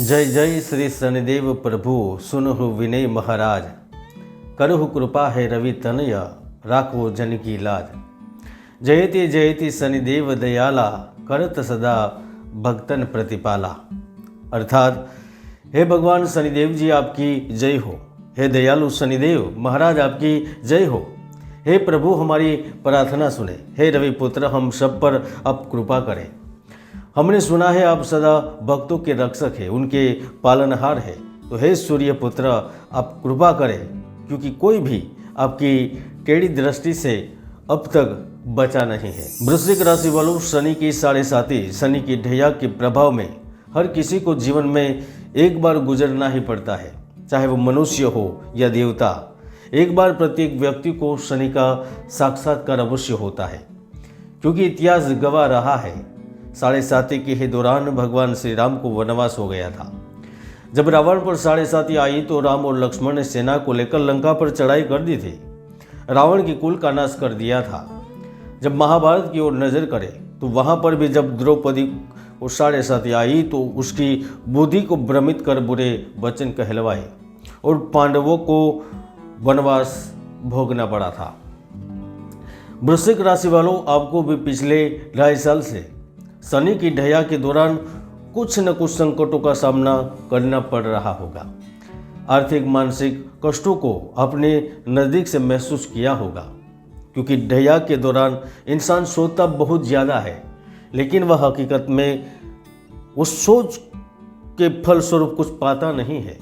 जय जय श्री शनिदेव प्रभु सुनहु विनय महाराज। करहु कृपा है रवि तनय राखो जन की लाज। जयति जयति शनिदेव दयाला करत सदा भक्तन प्रतिपाला। अर्थात हे भगवान शनिदेव जी आपकी जय हो। हे दयालु शनिदेव महाराज आपकी जय हो। हे प्रभु हमारी प्रार्थना सुने। हे रवि पुत्र हम सब पर आप कृपा करें। हमने सुना है आप सदा भक्तों के रक्षक हैं, उनके पालनहार हैं। तो हे सूर्य पुत्र आप कृपा करें, क्योंकि कोई भी आपकी टेढ़ी दृष्टि से अब तक बचा नहीं है। वृश्चिक राशि वालों, शनि की 7.5 शनि की ढैया के प्रभाव में हर किसी को जीवन में एक बार गुजरना ही पड़ता है, चाहे वो मनुष्य हो या देवता। एक बार प्रत्येक व्यक्ति को शनि का साक्षात्कार अवश्य होता है, क्योंकि इतिहास गवाह रहा है 7.5 के दौरान भगवान श्री राम को वनवास हो गया था। जब रावण पर 7.5 आई तो राम और लक्ष्मण ने सेना को लेकर लंका पर चढ़ाई कर दी थी। रावण की कुल का नाश कर दिया था। जब महाभारत की ओर नजर करें तो वहां पर भी जब द्रौपदी को 7.5 आई तो उसकी बुद्धि को भ्रमित कर बुरे वचन कहलवाए और पांडवों को वनवास भोगना पड़ा था। वृश्चिक राशि वालों, आपको भी पिछले 2.5 साल से शनि की ढैया के दौरान कुछ न कुछ संकटों का सामना करना पड़ रहा होगा। आर्थिक मानसिक कष्टों को अपने नज़दीक से महसूस किया होगा, क्योंकि ढैया के दौरान इंसान सोचता बहुत ज़्यादा है, लेकिन वह हकीकत में उस सोच के फलस्वरूप कुछ पाता नहीं है।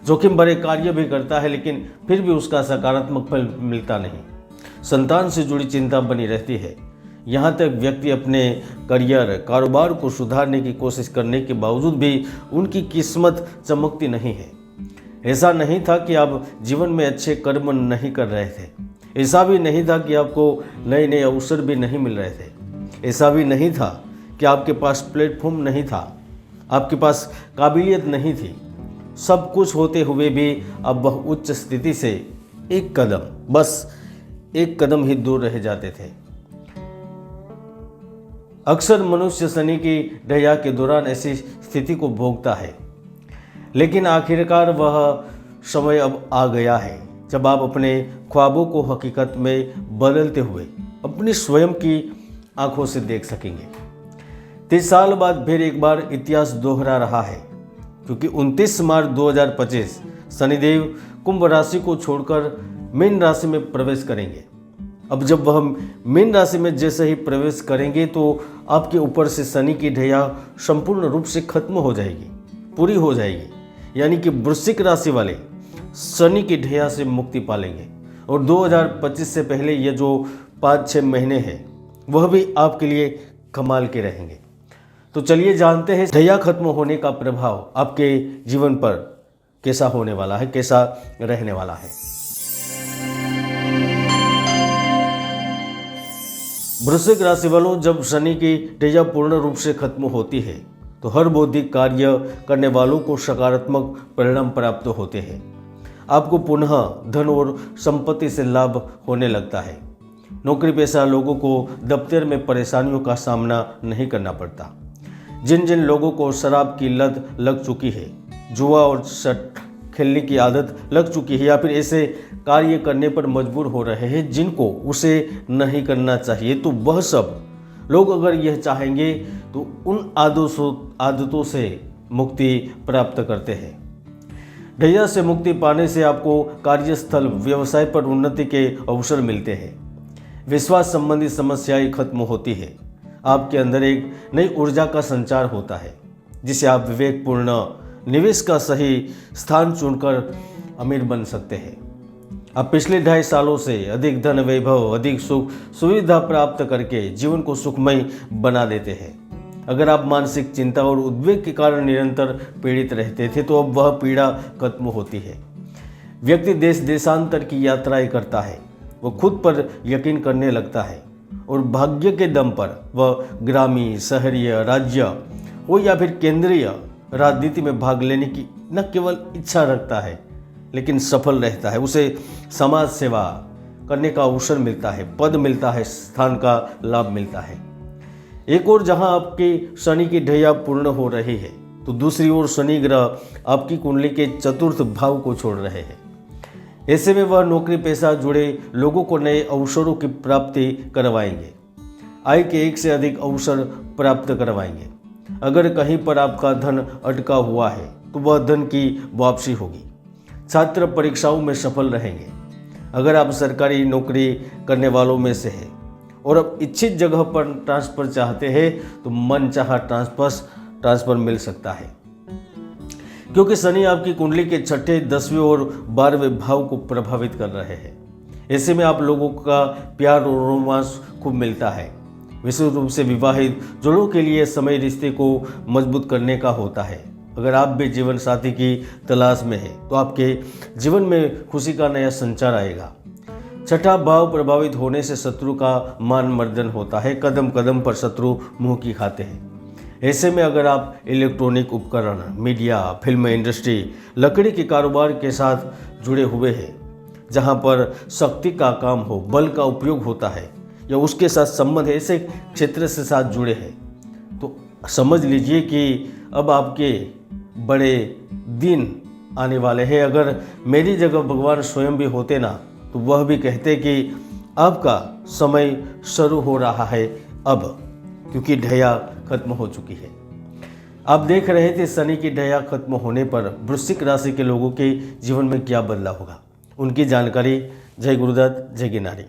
जोखिम भरे कार्य भी करता है, लेकिन फिर भी उसका सकारात्मक फल मिलता नहीं। संतान से जुड़ी चिंता बनी रहती है। यहाँ तक व्यक्ति अपने करियर कारोबार को सुधारने की कोशिश करने के बावजूद भी उनकी किस्मत चमकती नहीं है। ऐसा नहीं था कि आप जीवन में अच्छे कर्म नहीं कर रहे थे, ऐसा भी नहीं था कि आपको नए नए अवसर भी नहीं मिल रहे थे, ऐसा भी नहीं था कि आपके पास प्लेटफॉर्म नहीं था, आपके पास काबिलियत नहीं थी। सब कुछ होते हुए भी अब वह उच्च स्थिति से बस एक कदम ही दूर रह जाते थे। अक्सर मनुष्य शनि की ढैया के दौरान ऐसी स्थिति को भोगता है, लेकिन आखिरकार वह समय अब आ गया है जब आप अपने ख्वाबों को हकीकत में बदलते हुए अपनी स्वयं की आंखों से देख सकेंगे। 30 साल बाद फिर एक बार इतिहास दोहरा रहा है, क्योंकि 29 मार्च 2025 शनिदेव कुंभ राशि को छोड़कर मीन राशि में प्रवेश करेंगे। अब जब वह मीन राशि में जैसे ही प्रवेश करेंगे तो आपके ऊपर से शनि की ढैया संपूर्ण रूप से खत्म हो जाएगी, पूरी हो जाएगी। यानी कि वृश्चिक राशि वाले शनि की ढैया से मुक्ति पालेंगे और 2025 से पहले ये जो 5-6 महीने हैं वह भी आपके लिए कमाल के रहेंगे। तो चलिए जानते हैं ढैया खत्म होने का प्रभाव आपके जीवन पर कैसा होने वाला है, कैसा रहने वाला है। वृश्चिक राशि वालों, जब शनि की ढैया पूर्ण रूप से खत्म होती है तो हर बौद्धिक कार्य करने वालों को सकारात्मक परिणाम प्राप्त होते हैं। आपको पुनः धन और संपत्ति से लाभ होने लगता है। नौकरी पेशा लोगों को दफ्तर में परेशानियों का सामना नहीं करना पड़ता। जिन जिन लोगों को शराब की लत लग चुकी है, जुआ और सट्टा खेलने की आदत लग चुकी है, या फिर ऐसे कार्य करने पर मजबूर हो रहे हैं जिनको उसे नहीं करना चाहिए, तो वह सब लोग अगर यह चाहेंगे तो उन आदतों से मुक्ति प्राप्त करते हैं। ढैया से मुक्ति पाने से आपको कार्यस्थल व्यवसाय पर उन्नति के अवसर मिलते हैं। विश्वास संबंधी समस्याएं खत्म होती है। आपके अंदर एक नई ऊर्जा का संचार होता है, जिसे आप विवेकपूर्ण निवेश का सही स्थान चुनकर अमीर बन सकते हैं। आप पिछले 2.5 सालों से अधिक धन वैभव, अधिक सुख सुविधा प्राप्त करके जीवन को सुखमय बना देते हैं। अगर आप मानसिक चिंता और उद्वेग के कारण निरंतर पीड़ित रहते थे तो अब वह पीड़ा खत्म होती है। व्यक्ति देश देशांतर की यात्राएं करता है, वह खुद पर यकीन करने लगता है और भाग्य के दम पर वह ग्रामीण, शहरीय, राज्य हो या फिर केंद्रीय राजनीति में भाग लेने की न केवल इच्छा रखता है, लेकिन सफल रहता है। उसे समाज सेवा करने का अवसर मिलता है, पद मिलता है, स्थान का लाभ मिलता है। एक और जहां आपकी शनि की ढैया पूर्ण हो रही है तो दूसरी ओर शनि ग्रह आपकी कुंडली के चतुर्थ भाव को छोड़ रहे हैं। ऐसे में वह नौकरी पेशा जुड़े लोगों को नए अवसरों की प्राप्ति करवाएंगे। आय के एक से अधिक अवसर प्राप्त करवाएंगे। अगर कहीं पर आपका धन अटका हुआ है तो वह धन की वापसी होगी। छात्र परीक्षाओं में सफल रहेंगे। अगर आप सरकारी नौकरी करने वालों में से हैं और अब इच्छित जगह पर ट्रांसफ़र चाहते हैं तो मनचाहा ट्रांसफ़र मिल सकता है, क्योंकि शनि आपकी कुंडली के छठे, 10वें और 12वें भाव को प्रभावित कर रहे हैं। ऐसे में आप लोगों का प्यार और रोमांस खूब मिलता है। विशेष रूप से विवाहित जोड़ों के लिए समय रिश्ते को मजबूत करने का होता है। अगर आप भी जीवन साथी की तलाश में हैं तो आपके जीवन में खुशी का नया संचार आएगा। छठा भाव प्रभावित होने से शत्रु का मान मर्दन होता है। कदम कदम पर शत्रु मुंह की खाते हैं। ऐसे में अगर आप इलेक्ट्रॉनिक उपकरण, मीडिया, फिल्म इंडस्ट्री, लकड़ी के कारोबार के साथ जुड़े हुए हैं, जहां पर शक्ति का काम हो, बल का उपयोग होता है या उसके साथ संबंध ऐसे क्षेत्र से साथ जुड़े हैं, तो समझ लीजिए कि अब आपके बड़े दिन आने वाले हैं। अगर मेरी जगह भगवान स्वयं भी होते ना तो वह भी कहते कि आपका समय शुरू हो रहा है अब, क्योंकि ढैया खत्म हो चुकी है। आप देख रहे थे शनि की ढैया खत्म होने पर वृश्चिक राशि के लोगों के जीवन में क्या बदलाव होगा। उनकी जानकारी। जय गुरुदत्त, जय गिरनारी।